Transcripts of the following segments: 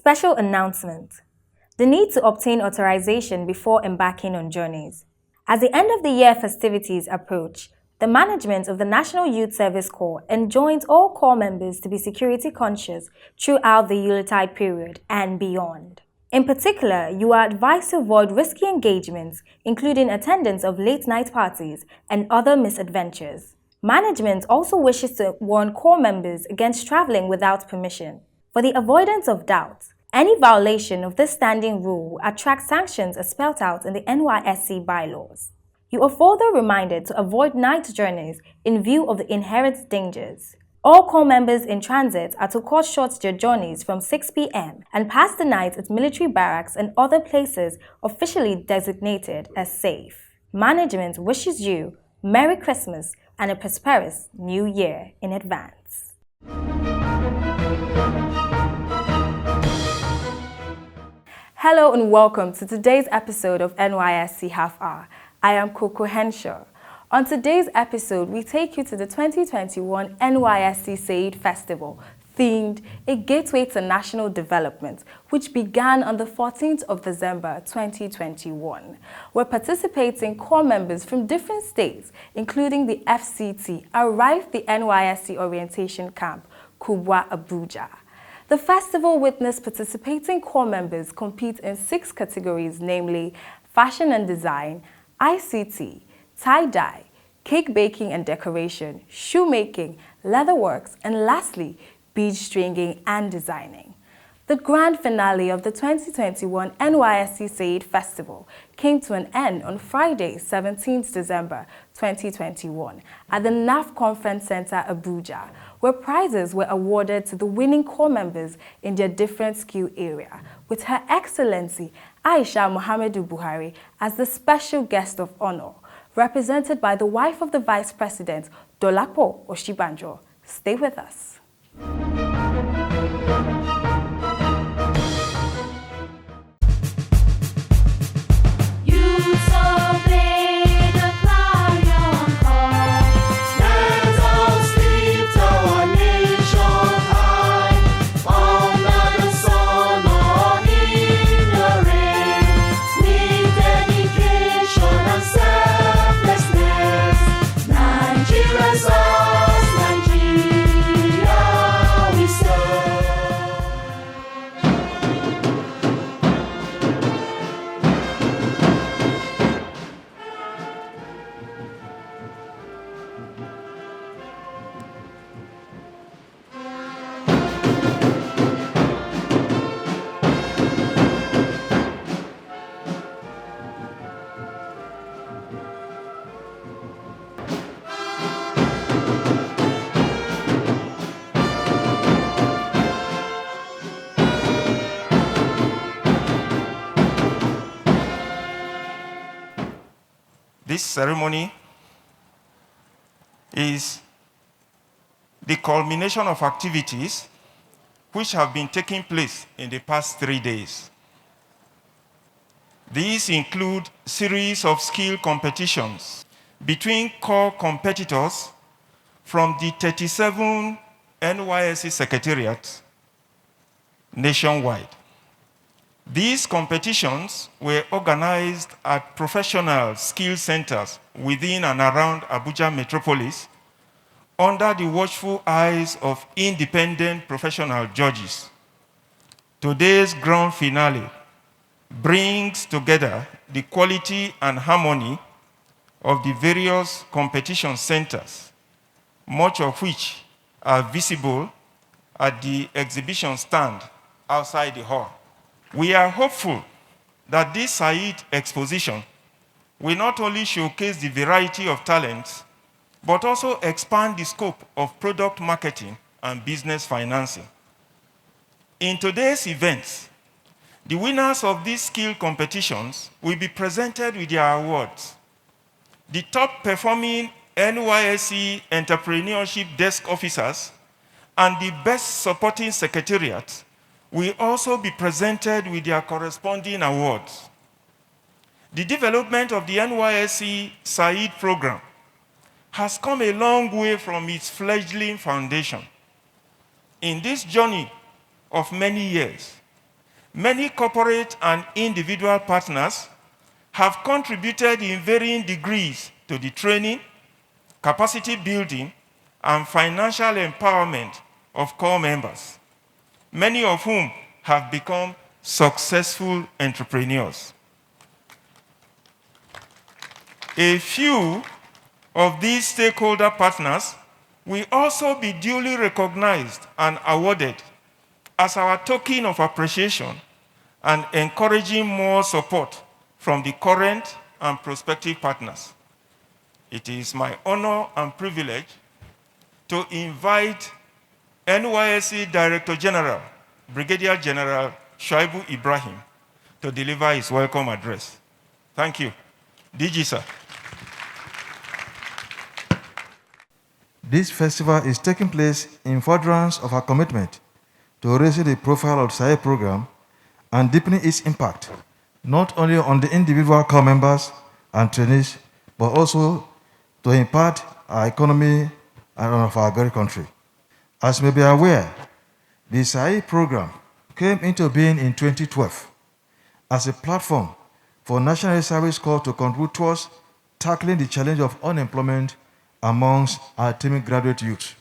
Special announcement: the need to obtain authorization before embarking on journeys. As the end of the year festivities approach, the management of the National Youth Service Corps enjoins all Corps members to be security conscious throughout the Yuletide period and beyond. In particular, you are advised to avoid risky engagements, including attendance of late-night parties and other misadventures. Management also wishes to warn Corps members against traveling without permission. For the avoidance of doubt, any violation of this standing rule will attract sanctions as spelled out in the NYSC bylaws. You are further reminded to avoid night journeys in view of the inherent dangers. All Corps members in transit are to cut short their journeys from 6 p.m. and pass the night at military barracks and other places officially designated as safe. Management wishes you Merry Christmas and a prosperous New Year in advance. Hello and welcome to today's episode of NYSC Half Hour. I am Coco Henshaw. On today's episode, we take you to the 2021 NYSC SAED Festival, themed A Gateway to National Development, which began on the 14th of December 2021, where participating Corps members from different states, including the FCT, arrived at the NYSC Orientation Camp, Kubwa, Abuja. The festival witnessed participating Corps members compete in 6 categories, namely Fashion and Design, ICT, tie-dye, cake baking and decoration, shoemaking, leatherworks, and lastly, bead stringing and designing. The grand finale of the 2021 NYSC SAED Festival came to an end on Friday, 17th December 2021 at the NAF Conference Center, Abuja, where prizes were awarded to the winning Corps members in their different skill area, with Her Excellency Aisha Muhammadu Buhari as the special guest of honor, represented by the wife of the Vice President, Dolapo Oshibanjo. Stay with us. This ceremony is the culmination of activities which have been taking place in the past 3 days. These include a series of skill competitions between core competitors from the 37 NYSC secretariats nationwide. These competitions were organized at professional skill centers within and around Abuja metropolis under the watchful eyes of independent professional judges. Today's grand finale brings together the quality and harmony of the various competition centers, much of which are visible at the exhibition stand outside the hall. We are hopeful that this SAED exposition will not only showcase the variety of talents, but also expand the scope of product marketing and business financing. In today's events, the winners of these skill competitions will be presented with their awards. The top performing NYSC entrepreneurship desk officers and the best supporting secretariat will also be presented with their corresponding awards. The development of the NYSC SAED program has come a long way from its fledgling foundation. In this journey of many years, Many corporate and individual partners have contributed in varying degrees to the training, capacity building, and financial empowerment of core members, many of whom have become successful entrepreneurs. A few of these stakeholder partners will also be duly recognized and awarded as our token of appreciation and encouraging more support from the current and prospective partners. It is my honor and privilege to invite NYSC Director General, Brigadier General Shuaibu Ibrahim, to deliver his welcome address. Thank you. DG, sir. This festival is taking place in furtherance of our commitment to raising the profile of the SAED program and deepening its impact, not only on the individual core members and trainees, but also to impact our economy and of our great country. As you may be aware, the SAED program came into being in 2012 as a platform for National Service Corps to contribute towards tackling the challenge of unemployment amongst our teeming graduate youth.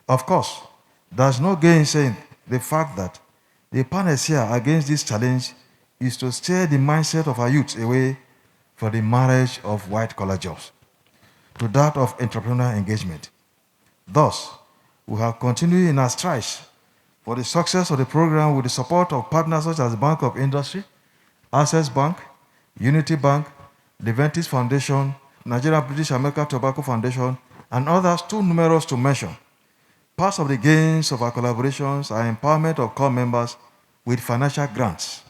Of course, there's no gainsaying the fact that the panacea against this challenge is to steer the mindset of our youth away from the marriage of white-collar jobs to that of entrepreneurial engagement. Thus, we have continued in our strides for the success of the program with the support of partners such as the Bank of Industry, Access Bank, Unity Bank, the Ventis Foundation, Nigeria British American Tobacco Foundation, and others too numerous to mention. Part of the gains of our collaborations are empowerment of core members with financial grants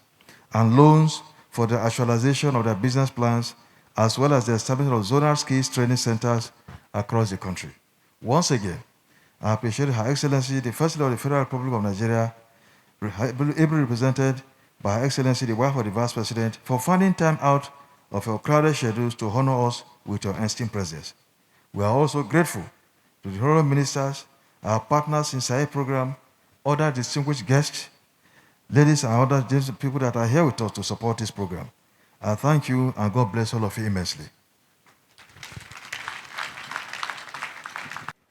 and loans for the actualization of their business plans, as well as the establishment of zonal skills training centers across the country. Once again, I appreciate Her Excellency, the First Lady of the Federal Republic of Nigeria, ably represented by Her Excellency, the wife of the Vice President, for finding time out of your crowded schedules to honor us with your esteemed presence. We are also grateful to the honorable ministers, our partners in SAED program, other distinguished guests, ladies and other people that are here with us to support this program. I thank you, and God bless all of you immensely.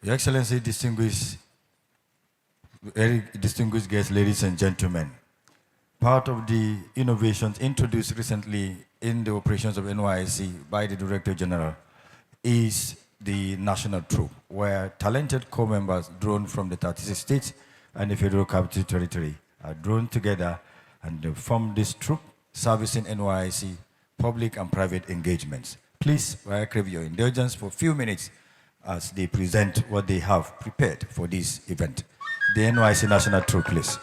Your Excellency, very distinguished guests, ladies and gentlemen, part of the innovations introduced recently in the operations of NYSC by the Director General is the National Troop, where talented core members drawn from the 36 states and the Federal Capital Territory are drawn together and form this troop servicing NYSC public and private engagements. Please, I crave your indulgence for a few minutes as they present what they have prepared for this event. The NYSC National Troop, please.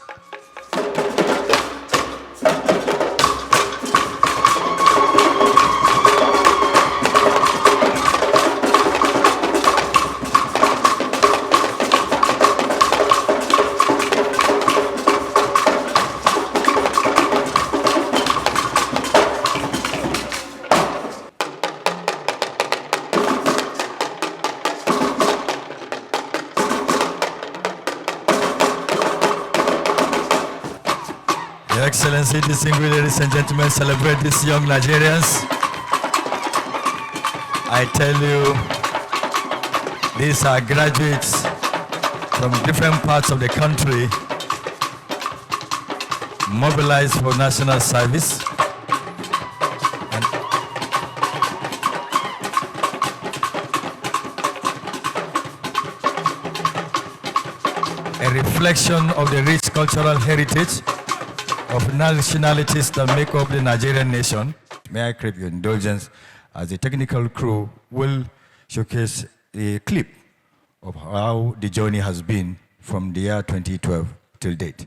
Your Excellency, distinguished ladies and gentlemen, celebrate these young Nigerians. I tell you, these are graduates from different parts of the country, mobilized for national service. And a reflection of the rich cultural heritage of nationalities that make up the Nigerian nation. May I crave your indulgence as the technical crew will showcase a clip of how the journey has been from the year 2012 till date.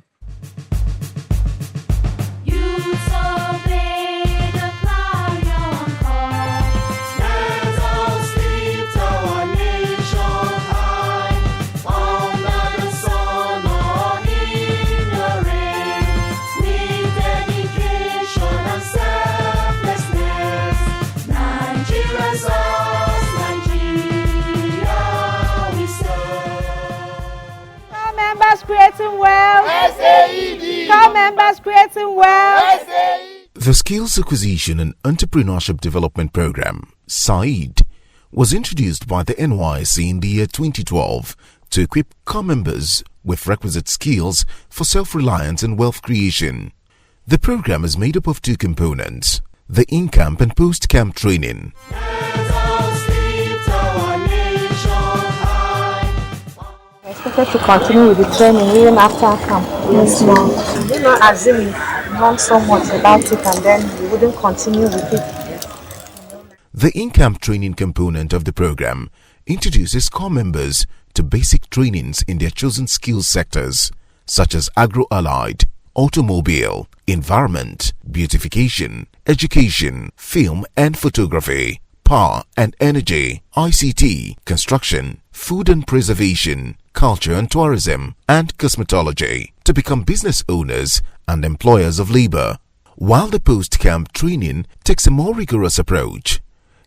Creating wealth. SAED. Core members creating wealth. The Skills Acquisition and Entrepreneurship Development Program, SAED, was introduced by the NYSC in the year 2012 to equip core members with requisite skills for self-reliance and wealth creation. The program is made up of two components: the in-camp and post-camp training. Expected to continue with the training even after camp. Yes, ma'am. Do not assume you learn so much about it and then you wouldn't continue with it. The in-camp training component of the program introduces core members to basic trainings in their chosen skills sectors such as agro-allied, automobile, environment, beautification, education, film and photography, power and energy, ICT, construction, food and preservation, culture and tourism, and cosmetology to become business owners and employers of labor. While the post-camp training takes a more rigorous approach,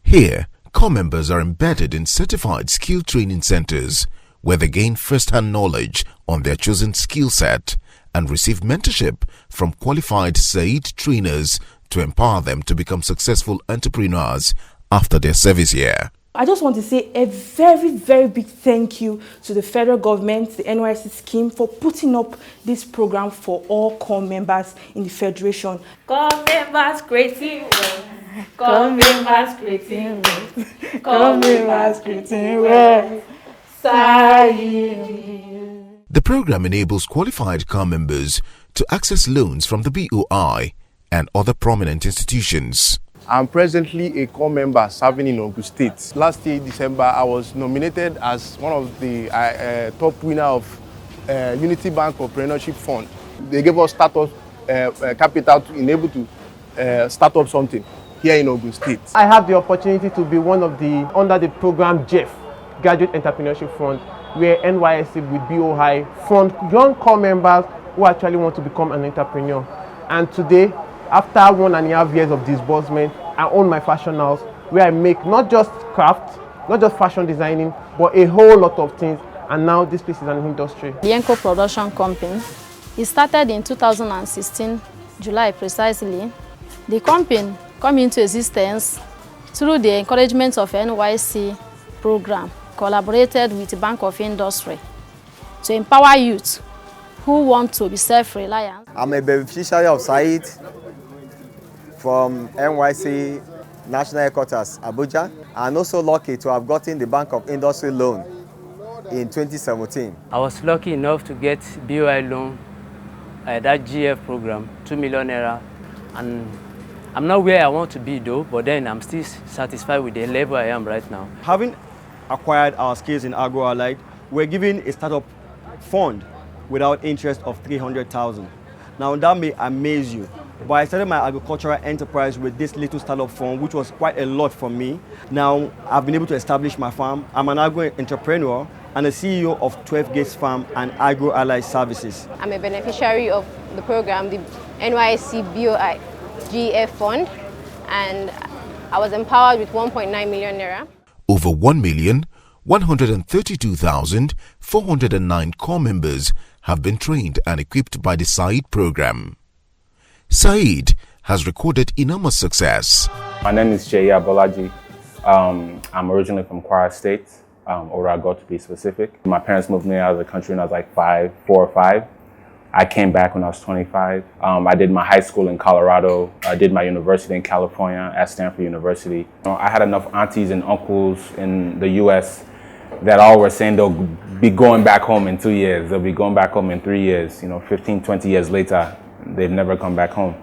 here, core members are embedded in certified skill training centers where they gain first-hand knowledge on their chosen skill set and receive mentorship from qualified SAED trainers to empower them to become successful entrepreneurs after their service year. I just want to say a very, very big thank you to the federal government, the NYSC scheme, for putting up this program for all core members in the Federation. Core members creating wealth. Core members creating wealth. Core members creating wealth. The program enables qualified core members to access loans from the BOI and other prominent institutions. I'm presently a core member serving in Ogun State. Last year, December, I was nominated as one of the top winner of Unity Bank Entrepreneurship Fund. They gave us startup capital to enable to start up something here in Ogun State. I have the opportunity to be one of the, under the program JEF, Graduate Entrepreneurship Fund, where NYSC with BOI fund young core members who actually want to become an entrepreneur. And today, after 1.5 years of disbursement, I own my fashion house where I make not just craft, not just fashion designing, but a whole lot of things. And now this place is an industry. The Enco Production Company, it started in 2016, July precisely. The company came into existence through the encouragement of NYSC program, collaborated with the Bank of Industry to empower youth who want to be self-reliant. I'm a beneficiary of SAED from NYSC National Headquarters, Abuja, and also lucky to have gotten the Bank of Industry loan in 2017. I was lucky enough to get BOI loan, that GF program, 2 million naira, and I'm not where I want to be though, but then I'm still satisfied with the level I am right now. Having acquired our skills in agro-allied, we're given a startup fund without interest of 300,000. Now that may amaze you, but I started my agricultural enterprise with this little startup fund, which was quite a lot for me. Now I've been able to establish my farm. I'm an agro-entrepreneur and the CEO of 12 Gates Farm and Agro-Allied Services. I'm a beneficiary of the program, the NYSC BOI GF Fund, and I was empowered with 1.9 million naira. Over 1,132,409 core members have been trained and equipped by the SAED program. SAED has recorded enormous success. My name is Jaya Bolaji. I'm originally from Kwara State, Orago to be specific. My parents moved me out of the country when I was like 4 or 5. I came back when I was 25. I did my high school in Colorado. I did my university in California at Stanford University. I had enough aunties and uncles in the US that all were saying they'll be going back home in 2 years. They'll be going back home in 3 years. 15, 20 years later, they've never come back home.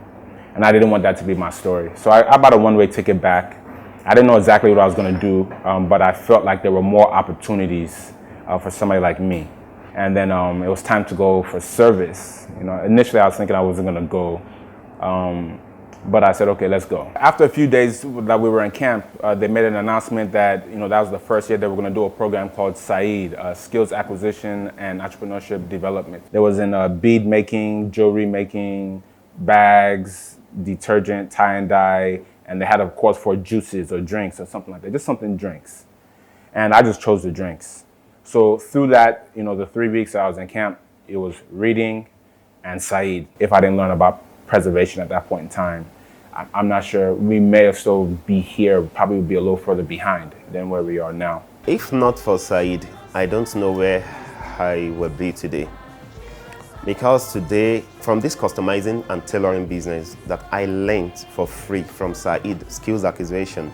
And I didn't want that to be my story. So I bought a one-way ticket back. I didn't know exactly what I was going to do, but I felt like there were more opportunities for somebody like me. And then it was time to go for service. Initially I was thinking I wasn't going to go, but I said, okay, let's go. After a few days that we were in camp, they made an announcement that that was the first year they were going to do a program called SAED, Skills Acquisition and Entrepreneurship Development. There was in bead making, jewelry making, bags, detergent, tie and dye, and they had a course for juices or drinks or something like that, just something drinks. And I just chose the drinks. So through that, the 3 weeks I was in camp, it was reading, and SAED. If I didn't learn about preservation at that point in time, I'm not sure. We may have still be here, probably be a little further behind than where we are now. If not for SAED, I don't know where I would be today. Because today, from this customizing and tailoring business that I learned for free from SAED Skills Acquisition,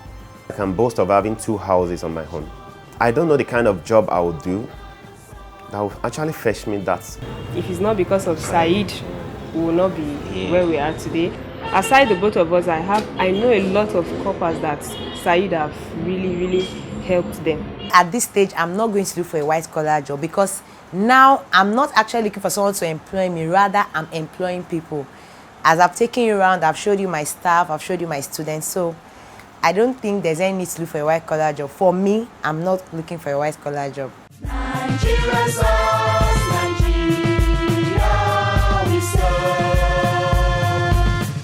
I can boast of having 2 houses on my own. I don't know the kind of job I would do that will actually fetch me that. If it's not because of SAED, we will not be where we are today. Aside the both of us, I know a lot of coppers that SAED have really helped them. At this stage, I'm not going to look for a white-collar job because now I'm not actually looking for someone to employ me, rather I'm employing people. As I've taken you around, I've showed you my staff, I've showed you my students, so I don't think there's any need to look for a white-collar job. For me, I'm not looking for a white-collar job. Nigeria's us, Nigeria we serve.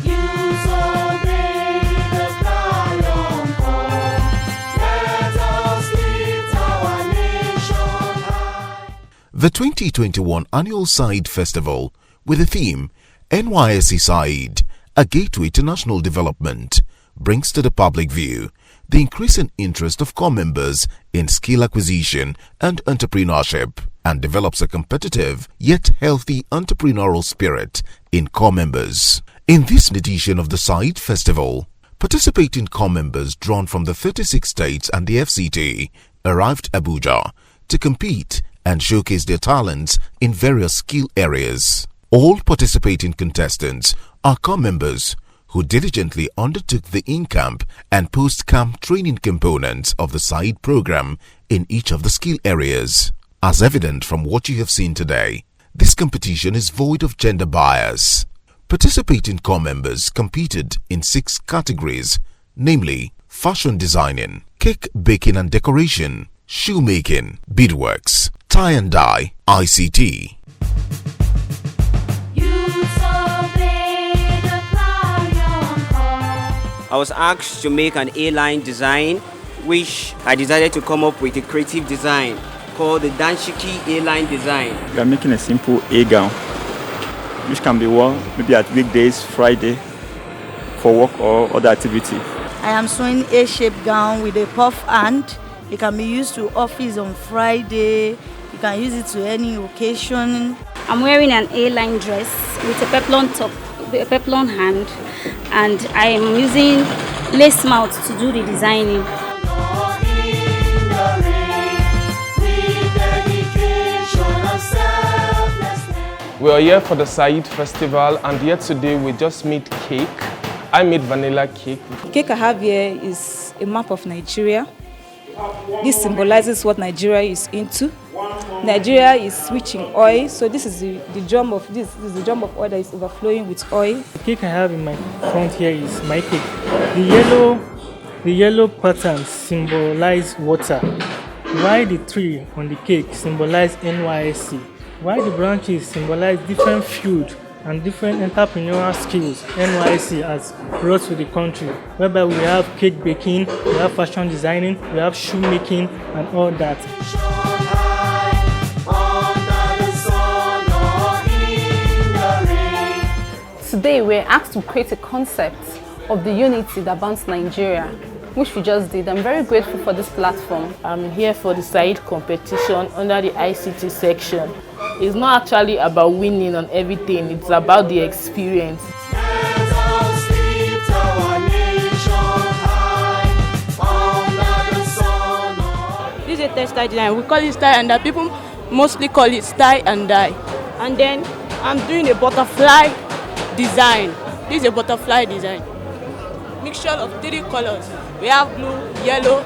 Use obey the clarion call. Let us lift our nation high. The 2021 annual SAED Festival, with the theme NYSC SAED, a gateway to national development, brings to the public view the increasing interest of core members in skill acquisition and entrepreneurship, and develops a competitive yet healthy entrepreneurial spirit in core members. In this edition of the SAED Festival, participating core members drawn from the 36 states and the FCT arrived Abuja to compete and showcase their talents in various skill areas. All participating contestants are core members who diligently undertook the in-camp and post-camp training components of the SAED program in each of the skill areas. As evident from what you have seen today, this competition is void of gender bias. Participating core members competed in 6 categories, namely fashion designing, cake baking and decoration, shoemaking, beadworks, tie and dye, ICT. I was asked to make an A-line design, which I decided to come up with a creative design called the Danshiki A-line design. We are making a simple A-gown, which can be worn maybe at weekdays, Friday, for work or other activity. I am sewing A-shaped gown with a puff hand. It can be used to office on Friday. You can use it to any occasion. I'm wearing an A-line dress with a peplon top, a peplon hand, and I am using lace mouth to do the designing. We are here for the SAED Festival, and here today we just made cake. I made vanilla cake. The cake I have here is a map of Nigeria. This symbolizes what Nigeria is into. Nigeria is switching oil, so this is the drum of oil that is overflowing with oil. The cake I have in my front here is my cake. The yellow patterns symbolize water, while the tree on the cake symbolize NYSC, while the branches symbolize different fields and different entrepreneurial skills NYSC has brought to the country, whereby we have cake baking, we have fashion designing, we have shoemaking and all that. Today we're asked to create a concept of the unity that binds Nigeria, which we just did. I'm very grateful for this platform. I'm here for the SAED competition under the ICT section. It's not actually about winning on everything, it's about the experience. This is a textile design. We call it tie and dye. People mostly call it tie and dye. And then I'm doing a butterfly design. This is a butterfly design. Mixture of 3 colors. We have blue, yellow,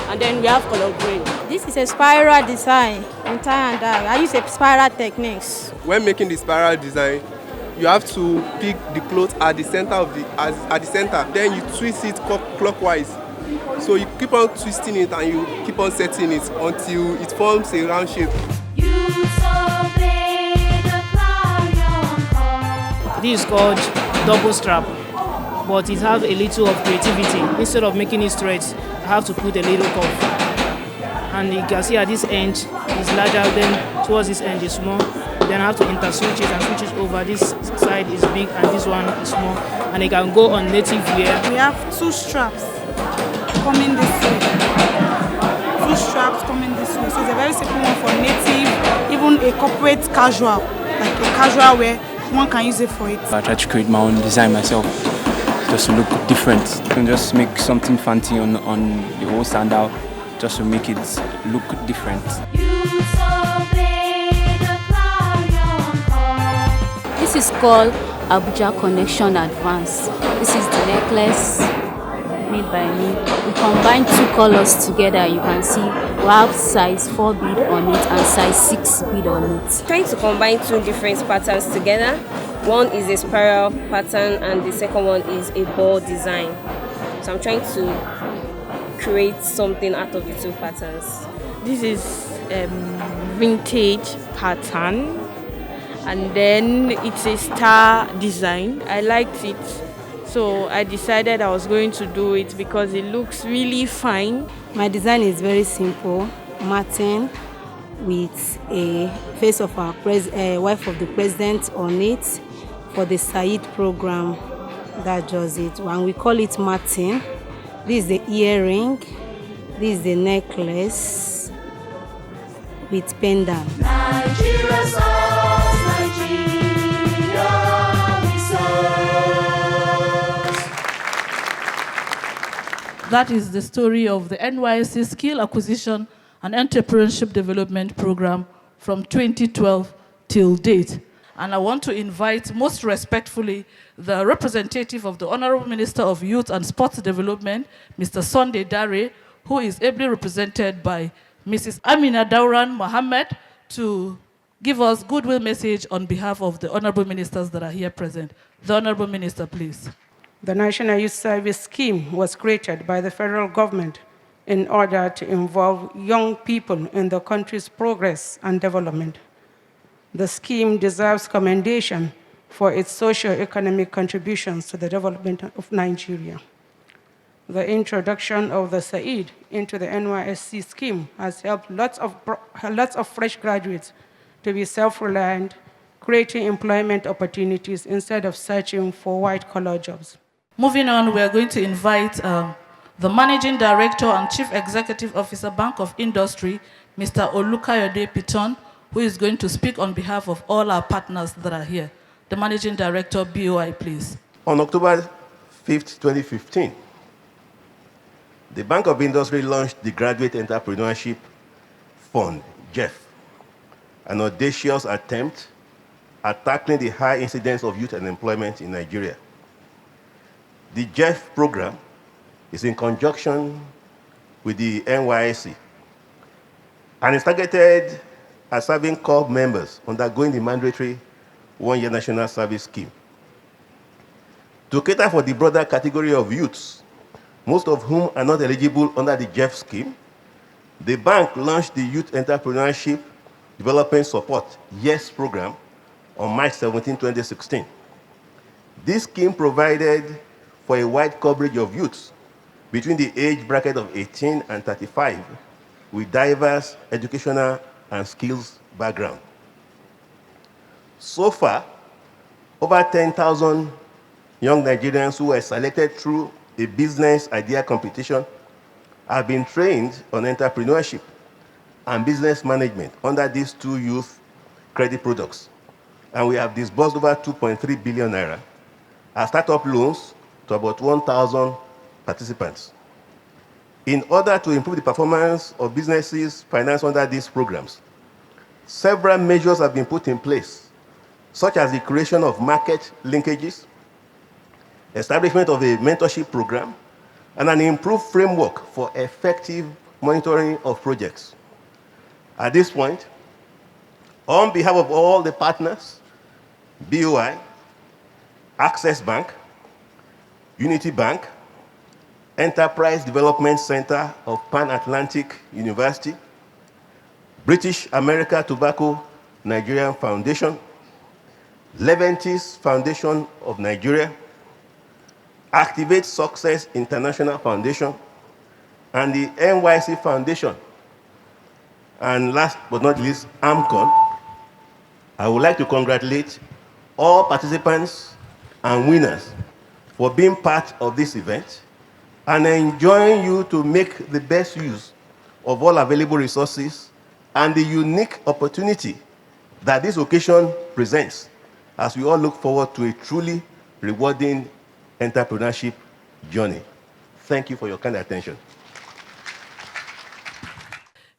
and then we have color green. This is a spiral design in tie and dye. I use a spiral techniques. When making the spiral design, you have to pick the cloth at the center of the center. Then you twist it clockwise. So you keep on twisting it and you keep on setting it until it forms a round shape. This is called double strap, but it has a little of creativity. Instead of making it straight, I have to put a little curve. And you can see at this end is larger, then towards this end is small. then I have to interswitch it and switch it over. This side is big and this one is small, and it can go on native wear. We have 2 straps coming this way. 2 straps coming this way. So it's a very simple one for native, even a corporate casual, like a casual wear, one can use it for it. I try to create my own design myself, just to look different. And just make something fancy on the whole standout, just to make it look different. This is called Abuja Connection Advance. This is the necklace made by me. We combine 2 colors together. You can see we have size 4 bead on it and size 6 bead on it. Trying to combine 2 different patterns together. One is a spiral pattern and the second one is a ball design. So I'm trying to create something out of the 2 patterns. This is vintage pattern, and then it's a star design. I liked it, so I decided I was going to do it because it looks really fine. My design is very simple, Martin, with a face of our wife of the president on it for the SAED program. That does it, and we call it Martin. This is the earring, this is the necklace with pendant. Nigeria serves, Nigeria we serve. That is the story of the NYSC Skill Acquisition and Entrepreneurship Development Program from 2012 till date. And I want to invite most respectfully the representative of the Honorable Minister of Youth and Sports Development, Mr. Sunday Dare, who is ably represented by Mrs. Amina Dauran Mohammed, to give us goodwill message on behalf of the Honorable Ministers that are here present. The Honorable Minister, please. The National Youth Service Scheme was created by the federal government in order to involve young people in the country's progress and development. The scheme deserves commendation for its socio-economic contributions to the development of Nigeria. The introduction of the SAED into the NYSC scheme has helped lots of fresh graduates to be self-reliant, creating employment opportunities instead of searching for white-collar jobs. Moving on, we are going to invite the Managing Director and Chief Executive Officer, Bank of Industry, Mr. Olukayode Piton, who is going to speak on behalf of all our partners that are here. The Managing Director, BOI, please. On October 5th, 2015, the Bank of Industry launched the Graduate Entrepreneurship Fund, GEF, an audacious attempt at tackling the high incidence of youth unemployment in Nigeria. The GEF program is in conjunction with the NYSC and is targeted at serving corps members undergoing the mandatory one-year national service scheme. To cater for the broader category of youths, most of whom are not eligible under the GEF scheme, the bank launched the Youth Entrepreneurship Development Support YES program on March 17, 2016. This scheme provided for a wide coverage of youths between the age bracket of 18 and 35 with diverse educational and skills background. So far, over 10,000 young Nigerians who were selected through a business idea competition have been trained on entrepreneurship and business management under these 2 youth credit products. And we have disbursed over 2.3 billion naira as startup loans to about 1,000 participants. In order to improve the performance of businesses financed under these programs, several measures have been put in place, such as the creation of market linkages, establishment of a mentorship program, and an improved framework for effective monitoring of projects. At this point, on behalf of all the partners, BOI, Access Bank, Unity Bank, Enterprise Development Center of Pan-Atlantic University, British America Tobacco Nigerian Foundation, Leventis Foundation of Nigeria, Activate Success International Foundation, and the NYSC Foundation, and last but not least, AMCON, I would like to congratulate all participants and winners for being part of this event and enjoin you to make the best use of all available resources and the unique opportunity that this occasion presents as we all look forward to a truly rewarding entrepreneurship journey. Thank you for your kind attention.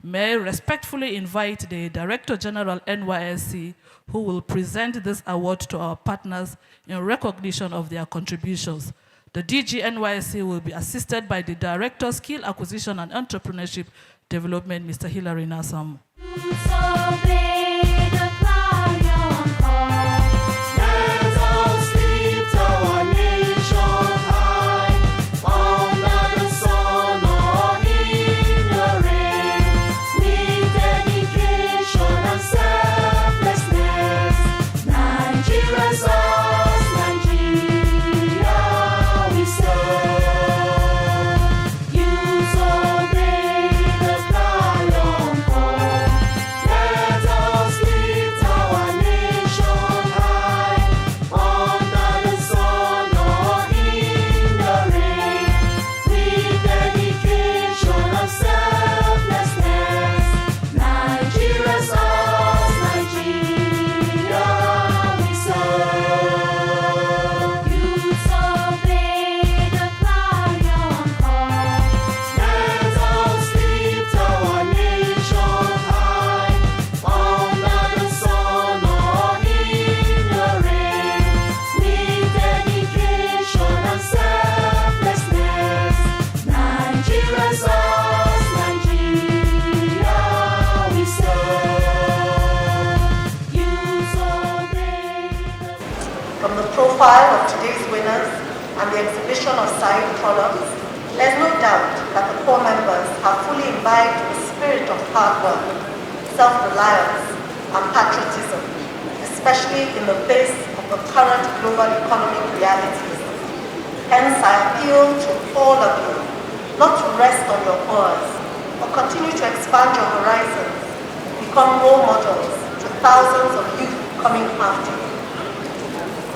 May I respectfully invite the Director General NYSC, who will present this award to our partners in recognition of their contributions. The DG NYSC will be assisted by the Director, Skill Acquisition and Entrepreneurship Development, Mr. Hilary Nassam. From the profile of today's winners and the exhibition of SAED products, there's no doubt that the core members have fully imbibed the spirit of hard work, self-reliance, and patriotism, especially in the face of the current global economic realities. Hence, I appeal to all of you not to rest on your oars, but continue to expand your horizons, become role models to thousands of youth coming after you.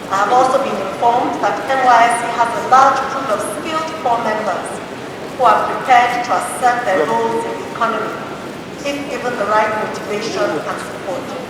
I have also been informed that NYSC has a large pool of skilled core members who are prepared to assert their roles in the economy if given the right motivation and support.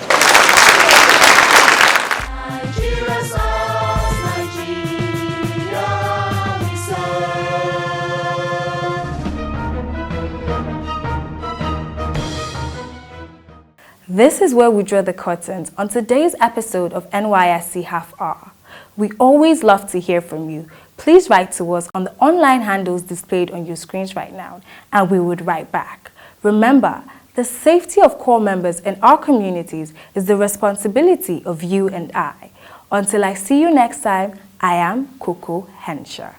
This is where we draw the curtains on today's episode of NYSC Half Hour. We always love to hear from you. Please write to us on the online handles displayed on your screens right now, and we would write back. Remember, the safety of core members in our communities is the responsibility of you and I. Until I see you next time, I am Coco Henshaw.